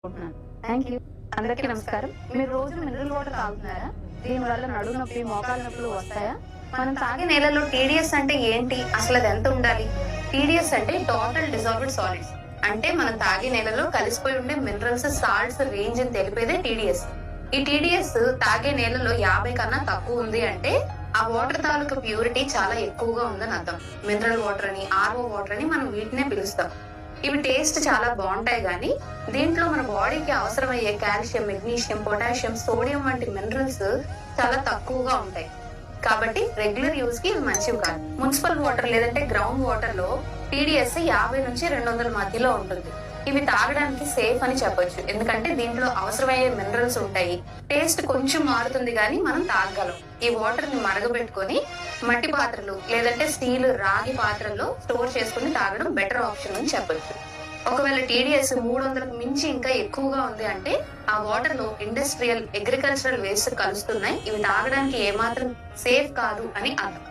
Thank you. అందరికీ నమస్కారం. మీరు రోజు మినరల్ వాటర్ తాగుతున్నారా? దీనివల్ల నడుము నొప్పి, మోకాలు నొప్పులు వస్తాయా? మనం తాగే నేలలో టీడీఎస్ అంటే ఏంటి, అసలు అది ఎంత ఉండాలి? టీడీఎస్ అంటే టోటల్ డిజాల్వ్డ్ సాలిడ్స్. అంటే మనం తాగే నేలలో కలిసిపోయి ఉండే మినరల్స్, సాల్ట్స్ రేంజ్ అని తెలిపేదే టీడీఎస్. ఈ టీడీఎస్ తాగే నేలలో 50 కన్నా తక్కువ ఉంది అంటే ఆ వాటర్ తాలూకు ప్యూరిటీ చాలా ఎక్కువగా ఉందని అర్థం. మినరల్ వాటర్ అని, ఆర్ఓ వాటర్ అని మనం వీటినే పిలుస్తాం. ఇవి టేస్ట్ చాలా బాగుంటాయి, కానీ దీంట్లో మన బాడీకి అవసరమయ్యే కాల్షియం, మెగ్నీషియం, పొటాషియం, సోడియం వంటి మినరల్స్ చాలా తక్కువగా ఉంటాయి. కాబట్టి రెగ్యులర్ యూజ్ కి ఇవి మంచివి కాదు. మున్సిపల్ వాటర్ లేదంటే గ్రౌండ్ వాటర్ లో టీడీఎస్ 50 నుంచి 200 మధ్యలో ఉంటుంది. ఇవి తాగడానికి సేఫ్ అని చెప్పొచ్చు, ఎందుకంటే దీంట్లో అవసరమయ్యే మినరల్స్ ఉంటాయి. టేస్ట్ కొంచెం మారుతుంది, కానీ మనం తాగలం. ఈ వాటర్ ని మరగబెట్టుకొని మట్టి పాత్రలు లేదంటే స్టీల్, రాగి పాత్రల్లో స్టోర్ చేసుకుని తాగడం బెటర్ ఆప్షన్ అని చెప్పొచ్చు. ఒకవేళ టీడీఎస్ 300కు మించి ఇంకా ఎక్కువగా ఉంది అంటే ఆ వాటర్ లో ఇండస్ట్రియల్, అగ్రికల్చరల్ వేస్ట్ కలుస్తున్నాయి. ఇవి తాగడానికి ఏమాత్రం సేఫ్ కాదు అని అర్థం.